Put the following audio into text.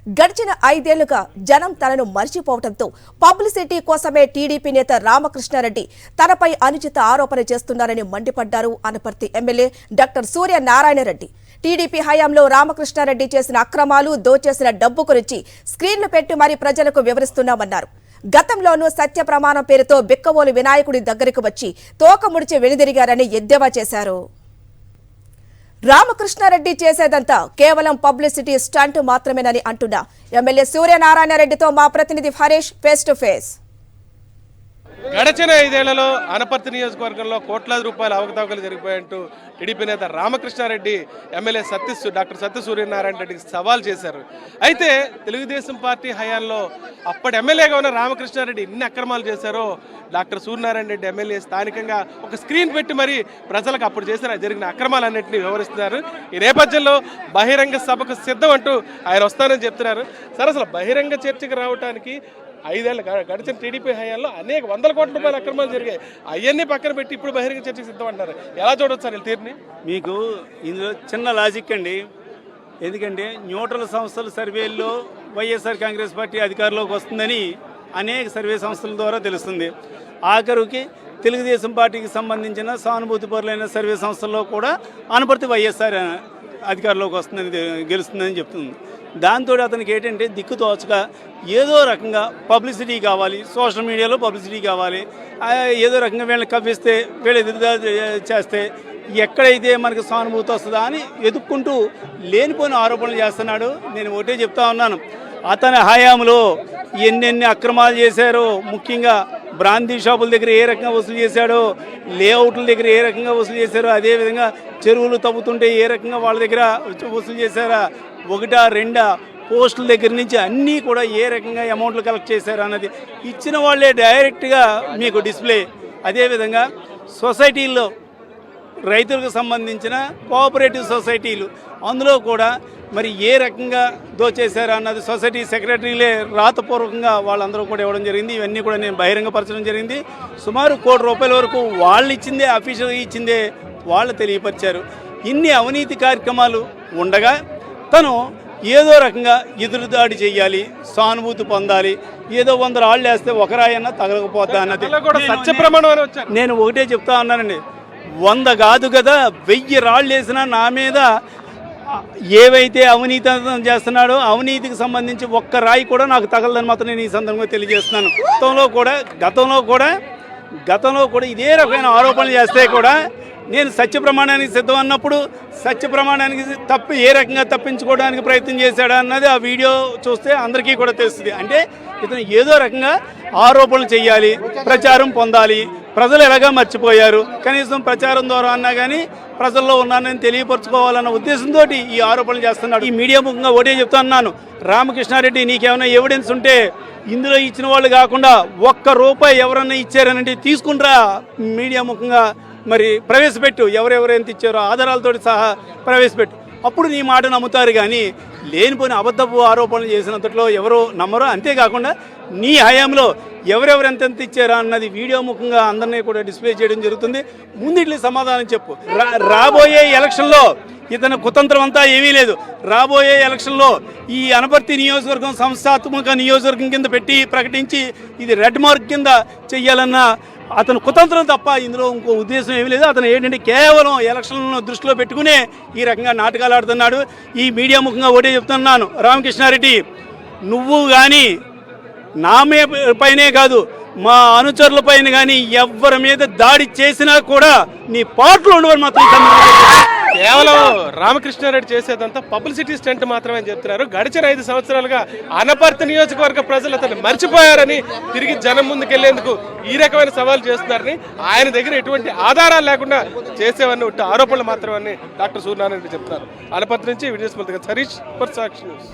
గడిచిన 5 ఏళ్లుగా జనం తనను మర్చిపోవడంతో పబ్లిసిటీ కోసమే టీడీపీ నేత రామకృష్ణారెడ్డి తనపై అనుచిత ఆరోపణ చేస్తున్నారని మండిపడ్డారు Anaparthi MLA doctor Suryanarayana Reddy. TDP హయాంలో రామకృష్ణారెడ్డి చేసిన అక్రమాలు, దోచేసిన డబ్బు గురించి స్క్రీన్లు పెట్టి మరీ ప్రజలకు వివరిస్తున్నామన్నారు. గతంలోనూ సత్య ప్రమాణం పేరుతో బిక్కవోలు వినాయకుడి దగ్గరకు వచ్చి తోక ముడిచి వెనుదిరిగారని ఎద్దేవా చేశారు. రామకృష్ణారెడ్డి చేసేదంతా కేవలం పబ్లిసిటీ స్టంట్ మాత్రమేనని అంటున్న ఎమ్మెల్యే సూర్యనారాయణ రెడ్డితో మా ప్రతినిధి హరీష్ ఫేస్ టు ఫేస్. గడిచిన 5 ఏళ్లలో అనపర్తి నియోజకవర్గంలో కోట్లాది రూపాయల అవకతవకలు జరిగిపోయాయంటూ టీడీపీ నేత రామకృష్ణారెడ్డి ఎమ్మెల్యే డాక్టర్ సత్య సూర్యనారాయణ రెడ్డికి సవాల్ చేశారు. అయితే తెలుగుదేశం పార్టీ హయాంలో అప్పటి ఎమ్మెల్యేగా ఉన్న రామకృష్ణారెడ్డి ఎన్ని అక్రమాలు చేశారో డాక్టర్ సూర్యనారాయణ రెడ్డి ఎమ్మెల్యే స్థానికంగా ఒక స్క్రీన్ పెట్టి మరి ప్రజలకు అప్పుడు జరిగిన అక్రమాలన్నింటినీ వివరిస్తున్నారు. ఈ నేపథ్యంలో బహిరంగ సభకు సిద్ధం అంటూ ఆయన వస్తానని చెప్తున్నారు. సరే, అసలు బహిరంగ చర్చకు రావడానికి 5 ఏళ్ళు గడిచిన టీడీపీ హయాంలో అనేక 100 కోట్ల రూపాయల అక్రమాలు జరిగాయి. అవన్నీ పక్కన పెట్టి ఇప్పుడు బహిరంగ చర్చకు సిద్ధం అంటారు. ఎలా చూడవచ్చు సార్ తీరుని? మీకు ఇందులో చిన్న లాజిక్ అండి. ఎందుకంటే న్యూట్రల్ సంస్థల సర్వేల్లో వైఎస్ఆర్ కాంగ్రెస్ పార్టీ అధికారంలోకి వస్తుందని అనేక సర్వే సంస్థల ద్వారా తెలుస్తుంది. ఆఖరికి తెలుగుదేశం పార్టీకి సంబంధించిన సానుభూతిపరులైన సర్వే సంస్థల్లో కూడా అనపర్తి వైఎస్ఆర్ అధికారంలోకి వస్తుందని గెలుస్తుందని చెప్తుంది. దాంతో అతనికి ఏంటంటే దిక్కు తోచక ఏదో రకంగా పబ్లిసిటీ కావాలి, సోషల్ మీడియాలో పబ్లిసిటీ కావాలి, ఏదో రకంగా వీళ్ళని కవ్విస్తే వీళ్ళు ఎదురుదాడి చేస్తే ఎక్కడైతే మనకు సానుభూతి వస్తుందా అని వెతుక్కుంటూ లేనిపోయిన ఆరోపణలు చేస్తున్నాడు. నేను ఒకటే చెప్తా ఉన్నాను, అతని హయాంలో ఎన్నెన్ని అక్రమాలు చేశారో, ముఖ్యంగా బ్రాందీ షాపుల దగ్గర ఏ రకంగా వసూలు చేశాడో, లేఅవుట్ల దగ్గర ఏ రకంగా వసూలు చేశారో, అదేవిధంగా చెరువులు తవ్వుతుంటే ఏ రకంగా వాళ్ళ దగ్గర వసూలు చేశారా, 1, 2 పోస్టుల దగ్గర నుంచి అన్నీ కూడా ఏ రకంగా అమౌంట్లు కలెక్ట్ చేశారు అన్నది ఇచ్చిన వాళ్ళే డైరెక్ట్గా మీకు డిస్ప్లే. అదేవిధంగా సొసైటీల్లో రైతులకు సంబంధించిన కోఆపరేటివ్ సొసైటీలు అందులో కూడా మరి ఏ రకంగా దోచేశారు అన్నది సొసైటీ సెక్రటరీలే రాతపూర్వకంగా వాళ్ళందరూ కూడా ఇవ్వడం జరిగింది. ఇవన్నీ కూడా నేను బహిరంగపరచడం జరిగింది. సుమారు ₹1 కోటి వరకు వాళ్ళు ఇచ్చిందే, అఫీషియల్గా ఇచ్చిందే వాళ్ళు తెలియపరిచారు. ఇన్ని అవినీతి కార్యక్రమాలు ఉండగా తను ఏదో రకంగా ఎదురుదాడి చేయాలి, సానుభూతి పొందాలి, ఏదో 100 రాళ్ళు వేస్తే ఒక రాయన్నా తగలకపోద్దా అన్నది నేను ఒకటే చెప్తా ఉన్నానండి. 100 కాదు కదా, 1000 రాళ్ళు వేసినా నా మీద ఏవైతే అవినీతి చేస్తున్నాడో అవినీతికి సంబంధించి ఒక్క రాయి కూడా నాకు తగలదని మాత్రం నేను ఈ సందర్భంగా తెలియజేస్తున్నాను. గతంలో కూడా ఇదే రకమైన ఆరోపణలు చేస్తే కూడా నేను సత్య ప్రమాణానికి సిద్ధం అన్నప్పుడు సత్య ప్రమాణానికి ఏ రకంగా తప్పించుకోవడానికి ప్రయత్నం చేశాడా అన్నది ఆ వీడియో చూస్తే అందరికీ కూడా తెలుస్తుంది. అంటే ఇతను ఏదో రకంగా ఆరోపణలు చేయాలి, ప్రచారం పొందాలి. ప్రజలు ఎలాగా మర్చిపోయారు, కనీసం ప్రచారం ద్వారా అన్నా కానీ ప్రజల్లో ఉన్నానని తెలియపరచుకోవాలన్న ఉద్దేశంతో ఈ ఆరోపణలు చేస్తున్నాడు. ఈ మీడియా ముఖంగా ఒకటే చెప్తున్నాను, రామకృష్ణారెడ్డి నీకేమైనా ఎవిడెన్స్ ఉంటే ఇందులో ఇచ్చిన వాళ్ళు కాకుండా ₹1 ఎవరన్నా ఇచ్చారనంటే తీసుకుంటారా, మీడియా ముఖంగా మరి ప్రవేశపెట్టు, ఎవరెవరు ఎంత ఇచ్చారో ఆధారాలతో సహా ప్రవేశపెట్టు, అప్పుడు నీ మాట నమ్ముతారు. కానీ లేనిపోయిన అబద్ధపు ఆరోపణలు చేసినంతట్లో ఎవరో నమ్మరో. అంతేకాకుండా నీ హయాంలో ఎవరెవరు ఎంతెంత ఇచ్చారా అన్నది వీడియో ముఖంగా అందరినీ కూడా డిస్ప్లే చేయడం జరుగుతుంది. ముందు సమాధానం చెప్పు. రాబోయే ఎలక్షన్లో ఇతను కుతంత్రం అంతా ఏమీ లేదు. రాబోయే ఎలక్షన్లో ఈ అనపర్తి నియోజకవర్గం సంస్థాత్మక నియోజకవర్గం కింద పెట్టి ప్రకటించి ఇది రెడ్ మార్క్ కింద చెయ్యాలన్న అతను కుతంత్రం తప్ప ఇందులో ఇంకో ఉద్దేశం ఏమీ లేదు. అతను ఏంటంటే కేవలం ఎలక్షన్లను దృష్టిలో పెట్టుకునే ఈ రకంగా నాటకాలు ఆడుతున్నాడు. ఈ మీడియా ముఖంగా ఒకటే చెప్తున్నాను, రామకృష్ణారెడ్డి నువ్వు కానీ నా పైనే కాదు మా అనుచరుల పైన కానీ ఎవరి మీద దాడి చేసినా కూడా నీ పాటలు ఉండవని మాత్రం కేవలం రామకృష్ణారెడ్డి చేసేదంతా పబ్లిసిటీ స్టంట్ మాత్రమే అని చెప్తున్నారు. గడిచిన 5 సంవత్సరాలుగా అనపర్తి నియోజకవర్గ ప్రజలు అతను మర్చిపోయారని తిరిగి జనం ముందుకెళ్లేందుకు ఈ రకమైన సవాల్ చేస్తున్నారని, ఆయన దగ్గర ఎటువంటి ఆధారాలు లేకుండా చేసేవన్నీ ఉట్టి ఆరోపణలు మాత్రమే డాక్టర్ సూర్యనారాయణ రెడ్డి చెప్తున్నారు. అనపర్తి నుంచి videos Harish for Sakshi news.